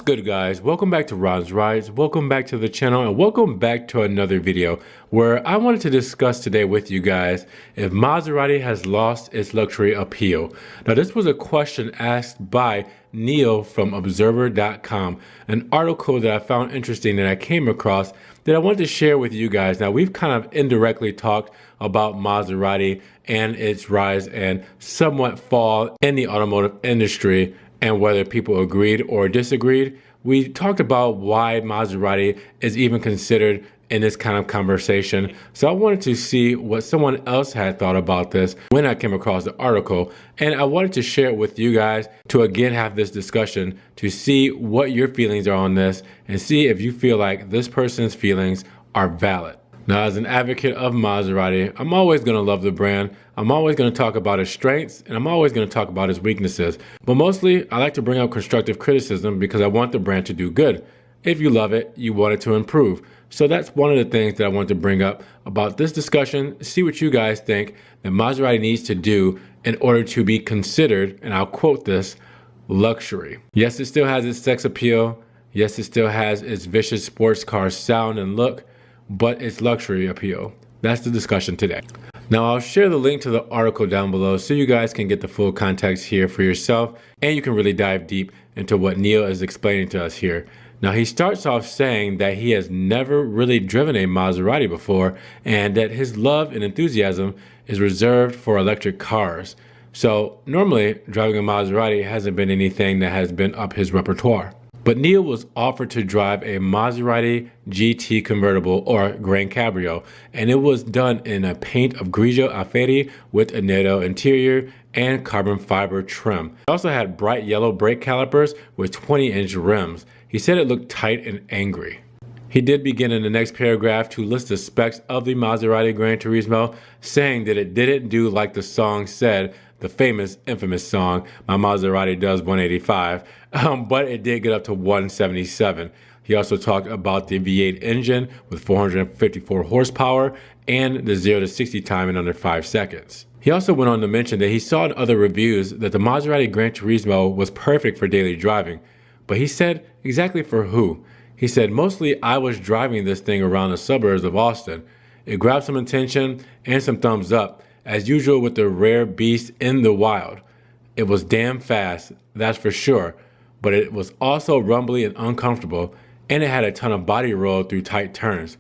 What's good, guys? Welcome back to Ron's Rides. Welcome back to the channel and welcome back to another video where I wanted to discuss today with you guys if Maserati has lost its luxury appeal. Now, this was a question asked by Neil from Observer.com, an article that I found interesting that I came across that I wanted to share with you guys. Now, we've kind of indirectly talked about Maserati and its rise and somewhat fall in the automotive industry, and whether people agreed or disagreed. We talked about why Maserati is even considered in this kind of conversation. So I wanted to see what someone else had thought about this when I came across the article. And I wanted to share it with you guys to again have this discussion to see what your feelings are on this and see if you feel like this person's feelings are valid. Now, as an advocate of Maserati, I'm always going to love the brand. I'm always going to talk about its strengths, and I'm always going to talk about its weaknesses. But mostly, I like to bring up constructive criticism because I want the brand to do good. If you love it, you want it to improve. So that's one of the things that I want to bring up about this discussion, see what you guys think that Maserati needs to do in order to be considered, and I'll quote this, luxury. Yes, it still has its sex appeal. Yes, it still has its vicious sports car sound and look, but its luxury appeal. That's the discussion today. Now, I'll share the link to the article down below so you guys can get the full context here for yourself, and you can really dive deep into what Neil is explaining to us here. Now, he starts off saying that he has never really driven a Maserati before, and that his love and enthusiasm is reserved for electric cars. So normally, driving a Maserati hasn't been anything that has been up his repertoire. But Neil was offered to drive a Maserati GT convertible or Gran Cabrio, and it was done in a paint of grigio alfieri with a Nero interior and carbon fiber trim. It also had bright yellow brake calipers with 20-inch rims. He said it looked tight and angry. He did begin in the next paragraph to list the specs of the Maserati Granturismo, saying that it didn't do like the song said, the famous, infamous song, "My Maserati does 185, but it did get up to 177. He also talked about the V8 engine with 454 horsepower and the 0 to 60 time in under 5 seconds. He also went on to mention that he saw in other reviews that the Maserati Granturismo was perfect for daily driving, but he said exactly for who? He said, mostly I was driving this thing around the suburbs of Austin. It grabbed some attention and some thumbs up, as usual with the rare beast in the wild. It was damn fast, that's for sure, but it was also rumbly and uncomfortable, and it had a ton of body roll through tight turns.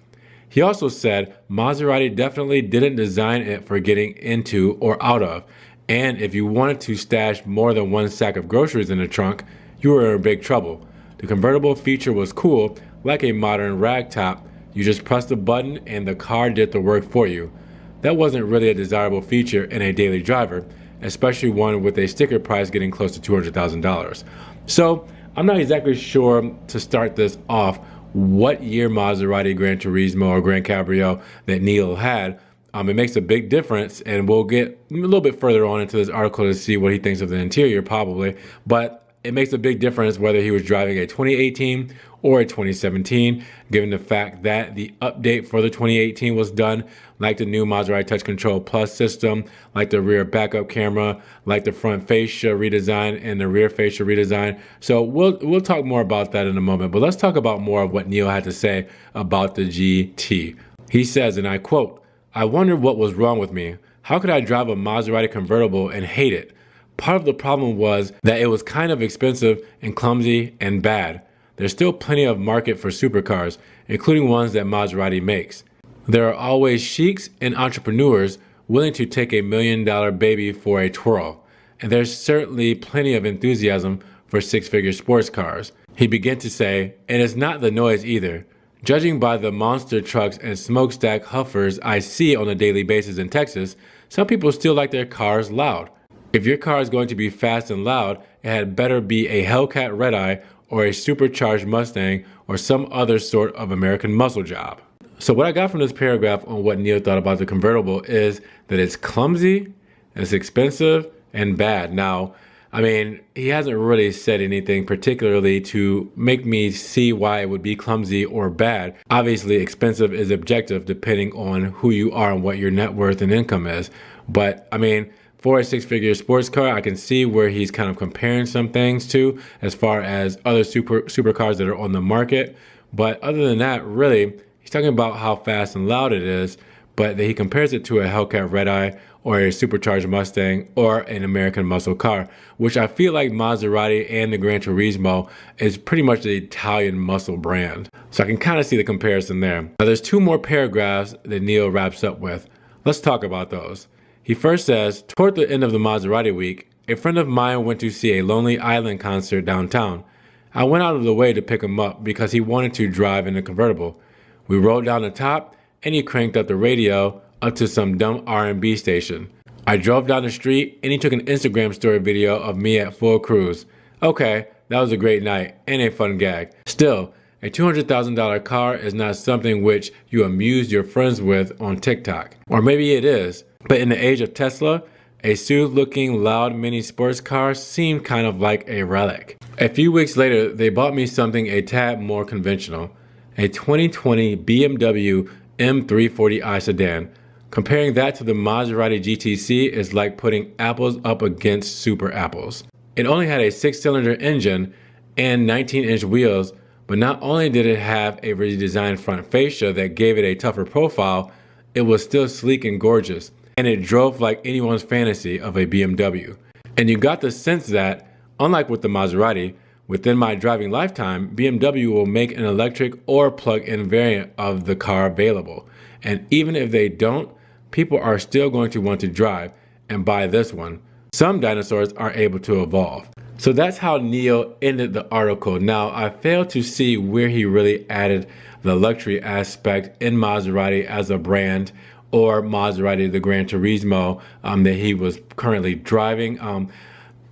He also said Maserati definitely didn't design it for getting into or out of, and if you wanted to stash more than one sack of groceries in the trunk, you were in big trouble. The convertible feature was cool, like a modern ragtop. You just pressed a button and the car did the work for you. That wasn't really a desirable feature in a daily driver, especially one with a sticker price getting close to $200,000. So I'm not exactly sure to start this off what year Maserati Granturismo or Gran Cabrio that Neil had. It makes a big difference, and we'll get a little bit further on into this article to see what he thinks of the interior probably, but it makes a big difference whether he was driving a 2018 or a 2017, given the fact that the update for the 2018 was done, like the new Maserati Touch Control Plus system, like the rear backup camera, like the front fascia redesign and the rear fascia redesign. So we'll talk more about that in a moment, but let's talk about more of what Neil had to say about the GT. He says, and I quote, "I wondered what was wrong with me. How could I drive a Maserati convertible and hate it? Part of the problem was that it was kind of expensive and clumsy and bad. There's still plenty of market for supercars, including ones that Maserati makes. There are always sheiks and entrepreneurs willing to take $1 million baby for a twirl, and there's certainly plenty of enthusiasm for six-figure sports cars." He began to say, and it's not the noise either. Judging by the monster trucks and smokestack huffers I see on a daily basis in Texas, some people still like their cars loud. If your car is going to be fast and loud, it had better be a Hellcat Red Eye or a supercharged Mustang or some other sort of American muscle job. So what I got from this paragraph on what Neil thought about the convertible is that it's clumsy, it's expensive, and bad. Now, I mean, he hasn't really said anything particularly to make me see why it would be clumsy or bad. Obviously, expensive is objective depending on who you are and what your net worth and income is. But I mean, for a six-figure sports car, I can see where he's kind of comparing some things to as far as other supercars that are on the market. But other than that, really, he's talking about how fast and loud it is, but that he compares it to a Hellcat Red Eye or a supercharged Mustang or an American muscle car, which I feel like Maserati and the Granturismo is pretty much the Italian muscle brand. So I can kind of see the comparison there. Now there's two more paragraphs that Neil wraps up with. Let's talk about those. He first says, toward the end of the Maserati week, a friend of mine went to see a Lonely Island concert downtown. I went out of the way to pick him up because he wanted to drive in a convertible. We rode down the top and he cranked up the radio up to some dumb R&B station. I drove down the street and he took an Instagram story video of me at full cruise. Okay, that was a great night and a fun gag. Still, a $200,000 car is not something which you amuse your friends with on TikTok. Or maybe it is, but in the age of Tesla, a smooth-looking, loud mini sports car seemed kind of like a relic. A few weeks later, they bought me something a tad more conventional, a 2020 BMW M340i sedan. Comparing that to the Maserati GTC is like putting apples up against super apples. It only had a 6-cylinder engine and 19-inch wheels, but not only did it have a redesigned front fascia that gave it a tougher profile, it was still sleek and gorgeous, and it drove like anyone's fantasy of a BMW. And you got the sense that, unlike with the Maserati, within my driving lifetime, BMW will make an electric or plug-in variant of the car available. And even if they don't, people are still going to want to drive and buy this one. Some dinosaurs are able to evolve. So that's how Neil ended the article. Now, I failed to see where he really added the luxury aspect in Maserati as a brand, or Maserati the Granturismo that he was currently driving.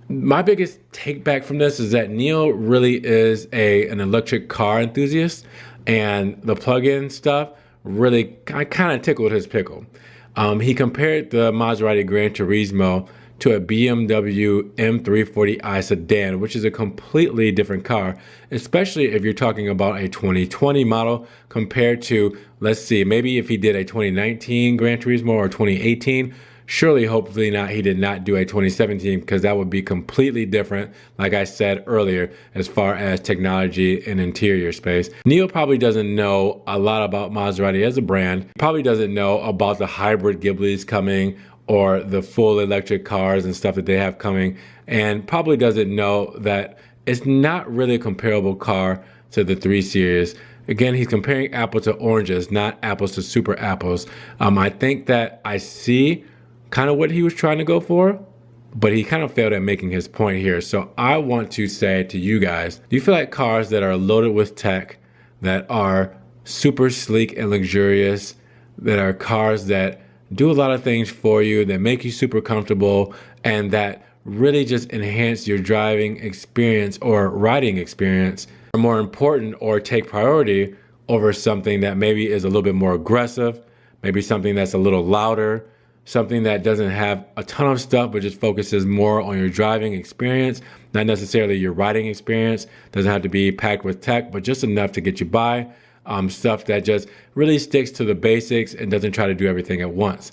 My biggest take back from this is that Neil really is an electric car enthusiast, and the plug-in stuff really kind of tickled his pickle. He compared the Maserati Granturismo to a BMW M340i sedan, which is a completely different car, especially if you're talking about a 2020 model compared to, let's see, maybe if he did a 2019 Granturismo or 2018. Surely, hopefully not, he did not do a 2017, because that would be completely different, like I said earlier, as far as technology and interior space. Neil probably doesn't know a lot about Maserati as a brand, probably doesn't know about the hybrid Ghiblis coming or the full electric cars and stuff that they have coming, and probably doesn't know that it's not really a comparable car to the 3 Series. Again, he's comparing apples to oranges, not apples to super apples. I think that I see kind of what he was trying to go for, but he kind of failed at making his point here. So I want to say to you guys, do you feel like cars that are loaded with tech, that are super sleek and luxurious, that are cars that do a lot of things for you, that make you super comfortable, and that really just enhance your driving experience or riding experience, are more important or take priority over something that maybe is a little bit more aggressive, maybe something that's a little louder, something that doesn't have a ton of stuff but just focuses more on your driving experience, not necessarily your riding experience. Doesn't have to be packed with tech, but just enough to get you by. Stuff that just really sticks to the basics and doesn't try to do everything at once.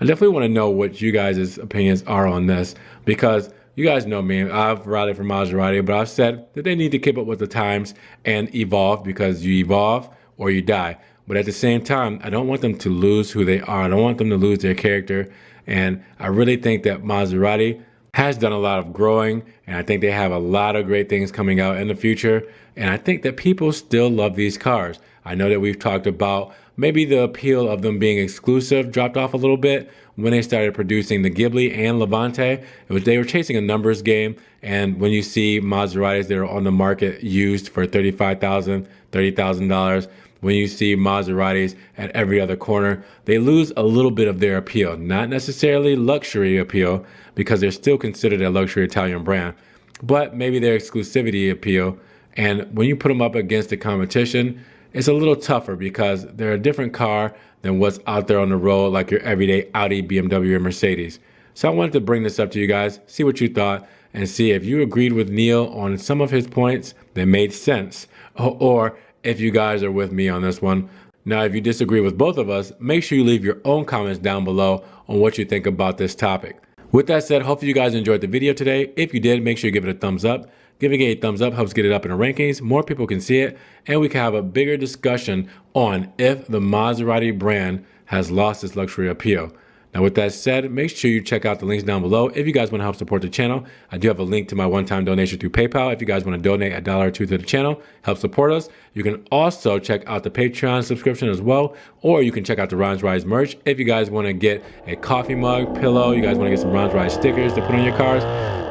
I definitely want to know what you guys' opinions are on this, because you guys know me, I've rallied for Maserati, but I've said that they need to keep up with the times and evolve, because you evolve or you die. But at the same time, I don't want them to lose who they are. I don't want them to lose their character. And I really think that Maserati has done a lot of growing, and I think they have a lot of great things coming out in the future. And I think that people still love these cars. I know that we've talked about maybe the appeal of them being exclusive dropped off a little bit when they started producing the Ghibli and Levante. They were chasing a numbers game, and when you see Maseratis that are on the market used for $35,000, $30,000, when you see Maseratis at every other corner, they lose a little bit of their appeal. Not necessarily luxury appeal, because they're still considered a luxury Italian brand, but maybe their exclusivity appeal. And when you put them up against the competition, it's a little tougher, because they're a different car than what's out there on the road, like your everyday Audi, BMW, or Mercedes. So I wanted to bring this up to you guys, see what you thought, and see if you agreed with Neil on some of his points that made sense, or if you guys are with me on this one. Now, if you disagree with both of us, make sure you leave your own comments down below on what you think about this topic. With that said, hopefully you guys enjoyed the video today. If you did, make sure you give it a thumbs up. Giving it a thumbs up helps get it up in the rankings. More people can see it, and we can have a bigger discussion on if the Maserati brand has lost its luxury appeal. Now, with that said, make sure you check out the links down below. If you guys want to help support the channel, I do have a link to my one-time donation through PayPal. If you guys want to donate $1 or $2 to the channel, help support us. You can also check out the Patreon subscription as well, or you can check out the Ron's Rise merch. If you guys want to get a coffee mug, pillow, you guys want to get some Ron's Rise stickers to put on your cars,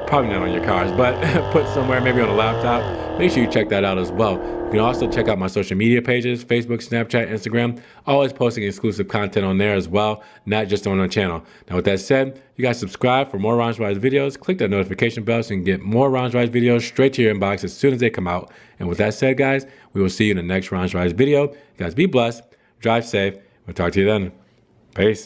probably not on your cars, but put somewhere, maybe on a laptop, make sure you check that out as well. You can also check out my social media pages, Facebook, Snapchat, Instagram, always posting exclusive content on there as well, not just on our channel. Now, with that said, you guys subscribe for more Ron's Rise videos, click that notification bell so you can get more Ron's Rise videos straight to your inbox as soon as they come out. And with that said, guys, we will see you in the next Ron's Rise video. You guys be blessed, drive safe, we'll talk to you then. Peace.